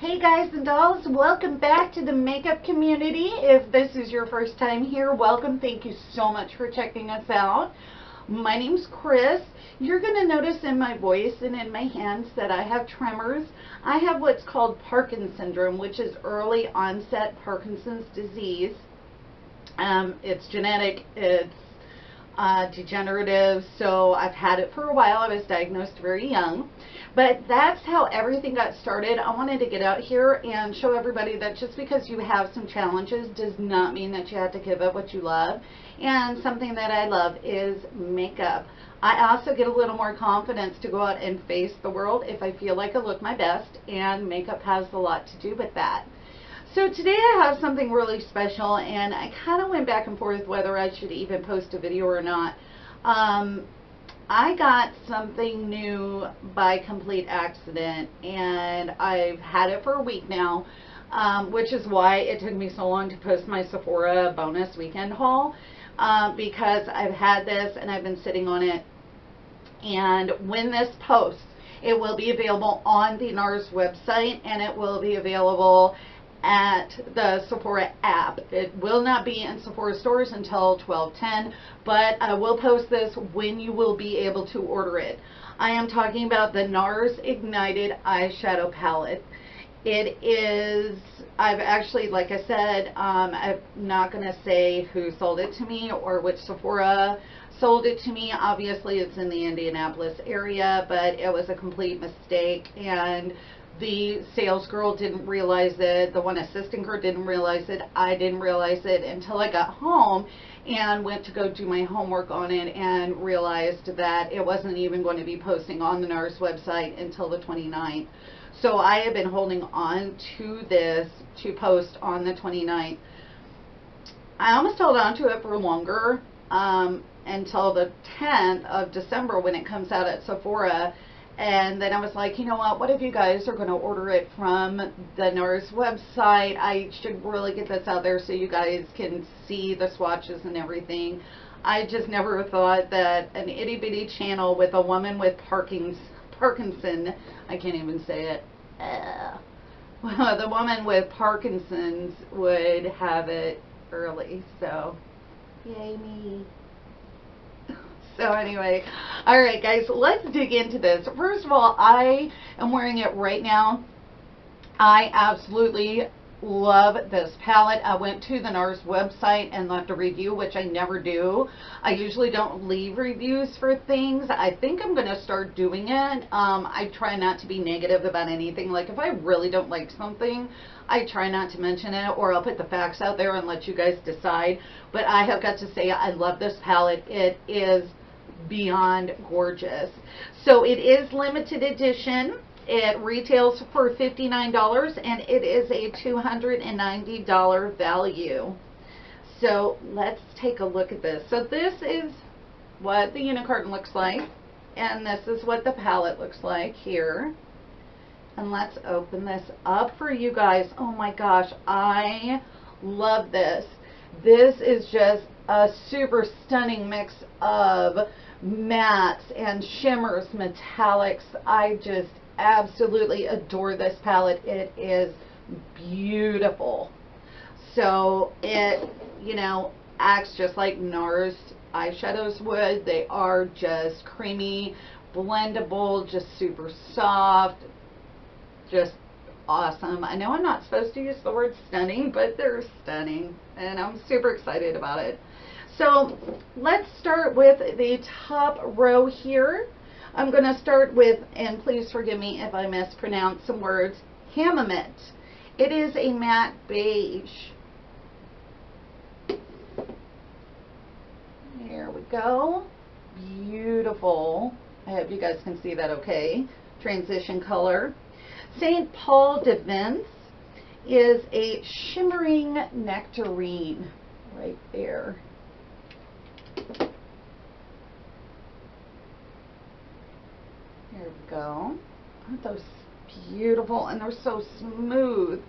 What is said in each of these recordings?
Hey guys and dolls, welcome back to the makeup community. If this is your first time here, welcome. Thank you so much for checking us out. My name's Chris. You're going to notice in my voice and in my hands that I have tremors. I have what's called Parkinson's syndrome, which is early onset Parkinson's disease. It's genetic, it's degenerative, so I've had it for a while. I was diagnosed very young, but that's how everything got started. I wanted to get out here and show everybody that just because you have some challenges does not mean that you have to give up what you love. And something that I love is makeup. I also get a little more confidence to go out and face the world if I feel like I look my best, and makeup has a lot to do with that. So today I have something really special, and I kind of went back and forth whether I should even post a video or not. I got something new by complete accident, and I've had it for a week now, which is why it took me so long to post my Sephora bonus weekend haul, because I've had this and I've been sitting on it. And when this posts, it will be available on the NARS website, and it will be available at the Sephora app. It will not be in Sephora stores until 12/10, but I will post this when you will be able to order it. I am talking about the NARS Ignited Eyeshadow Palette. It is, I've actually, like I said, I'm not going to say who sold it to me or which Sephora sold it to me. Obviously it's in the Indianapolis area, but it was a complete mistake, and the sales girl didn't realize it. The one assisting her didn't realize it. I didn't realize it until I got home and went to go do my homework on it and realized that it wasn't even going to be posting on the NARS website until the 29th. So I have been holding on to this to post on the 29th. I almost held on to it for longer until the 10th of December when it comes out at Sephora. And then I was like, you know what if you guys are going to order it from the NARS website? I should really get this out there so you guys can see the swatches and everything. I just never thought that an itty bitty channel with a woman with Parkinson, I can't even say it, the woman with Parkinson's would have it early. So yay me. So anyway, alright guys, let's dig into this. First of all, I am wearing it right now. I absolutely love this palette. I went to the NARS website and left a review, which I never do. I usually don't leave reviews for things. I think I'm going to start doing it. I try not to be negative about anything. Like if I really don't like something, I try not to mention it, or I'll put the facts out there and let you guys decide. But I have got to say, I love this palette. It is beyond gorgeous. So it is limited edition. It retails for $59 and it is a $290 value. So let's take a look at this. So this is what the unicorn looks like, and this is what the palette looks like here. And let's open this up for you guys. Oh my gosh, I love this. This is just a super stunning mix of mattes and shimmers, metallics. I just absolutely adore this palette. It is beautiful. So it, you know, acts just like NARS eyeshadows would. They are just creamy, blendable, just super soft, just awesome. I know I'm not supposed to use the word stunning, but they're stunning, and I'm super excited about it. So let's start with the top row here. I'm going to start with, and please forgive me if I mispronounce some words, Hamamit. It is a matte beige. There we go. Beautiful. I hope you guys can see that okay. Transition color. St. Paul de Vence is a shimmering nectarine right there. There we go. Aren't those beautiful? And they're so smooth.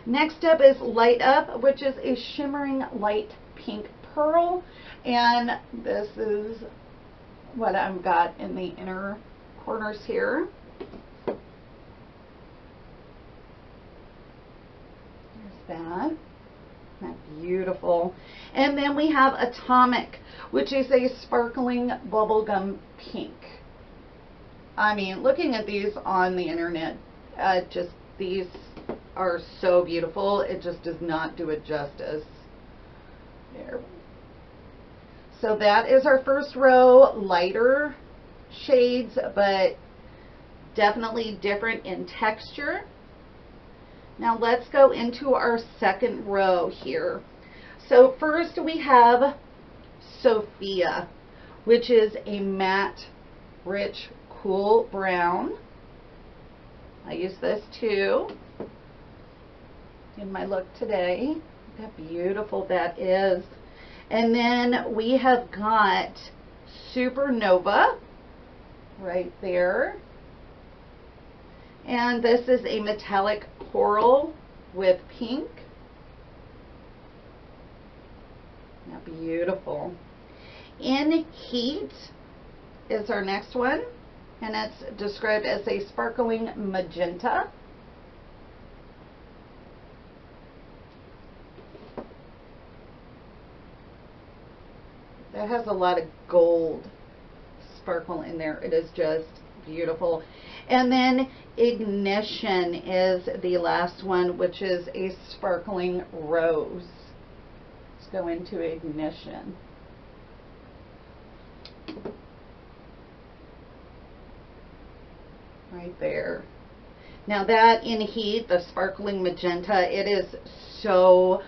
Next up is Light Up, which is a shimmering light pink pearl. And this is what I've got in the inner corners here. that. Isn't that beautiful? And then we have Atomic, which is a sparkling bubblegum pink. I mean, looking at these on the internet, these are so beautiful. It just does not do it justice. There. So that is our first row, lighter shades, but definitely different in texture. Now let's go into our second row here. So first we have Sophia, which is a matte, rich, cool brown. I use this too in my look today. Look how beautiful that is. And then we have got Supernovae right there. And this is a metallic coral with pink. Now beautiful. In Heat is our next one, and it's described as a sparkling magenta. That has a lot of gold sparkle in there. It is just beautiful. And then Ignition is the last one, which is a sparkling rose. Let's go into Ignition. Right there. Now that in Heat, the sparkling magenta, it is so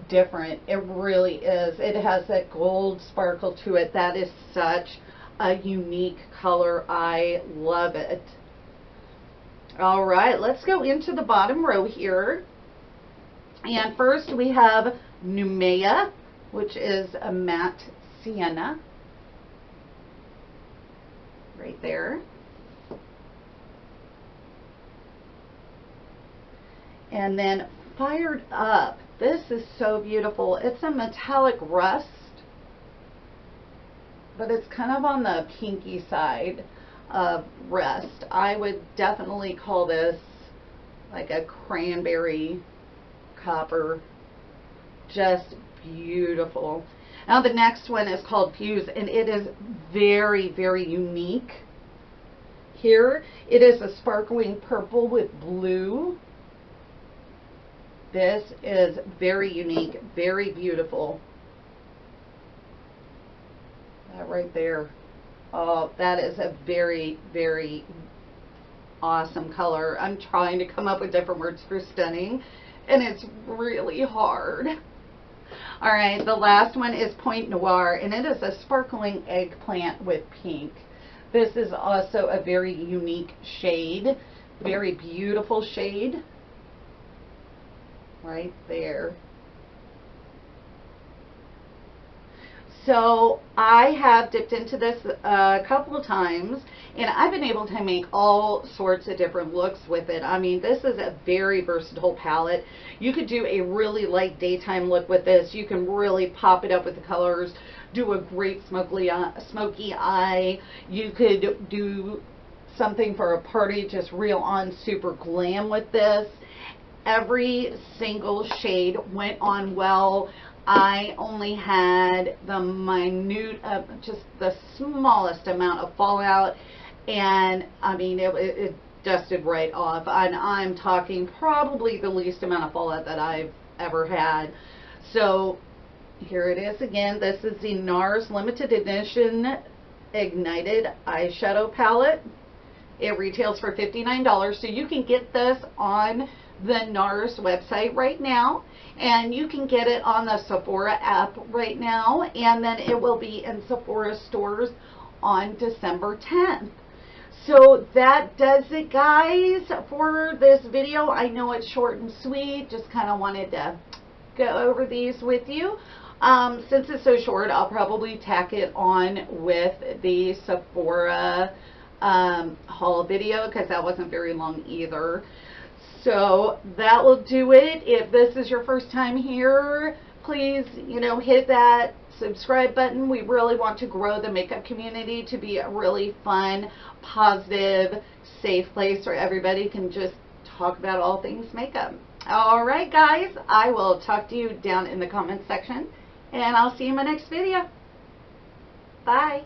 different. It really is. It has that gold sparkle to it. That is such a unique color. I love it. All right, let's go into the bottom row here. And first we have Numea, which is a matte sienna. Right there. And then Fired Up. This is so beautiful. It's a metallic rust, but it's kind of on the pinky side of rust. I would definitely call this like a cranberry copper. Just beautiful. Now the next one is called Fuse, and it is very, very unique. Here it is a sparkling purple with blue. This is very unique, very beautiful. That right there. Oh, that is a very, very awesome color. I'm trying to come up with different words for stunning, and it's really hard. All right, the last one is Point Noir, and it is a sparkling eggplant with pink. This is also a very unique shade, very beautiful shade. Right there. So I have dipped into this a couple of times, and I've been able to make all sorts of different looks with it. I mean, this is a very versatile palette. You could do a really light daytime look with this. You can really pop it up with the colors, do a great smoky eye. You could do something for a party, just real on super glam with this. Every single shade went on well. I only had the minute, just the smallest amount of fallout, and I mean it dusted right off. And I'm talking probably the least amount of fallout that I've ever had. So here it is again. This is the NARS limited edition Ignited Eyeshadow Palette. It retails for $59, so you can get this on the NARS website right now, and you can get it on the Sephora app right now, and then it will be in Sephora stores on December 10th. So that does it, guys, for this video. I know it's short and sweet, just kind of wanted to go over these with you. Since it's so short, I'll probably tack it on with the Sephora haul video, because that wasn't very long either. So that will do it. If this is your first time here, please, hit that subscribe button. We really want to grow the makeup community to be a really fun, positive, safe place where everybody can just talk about all things makeup. Alright guys, I will talk to you down in the comments section, and I'll see you in my next video. Bye.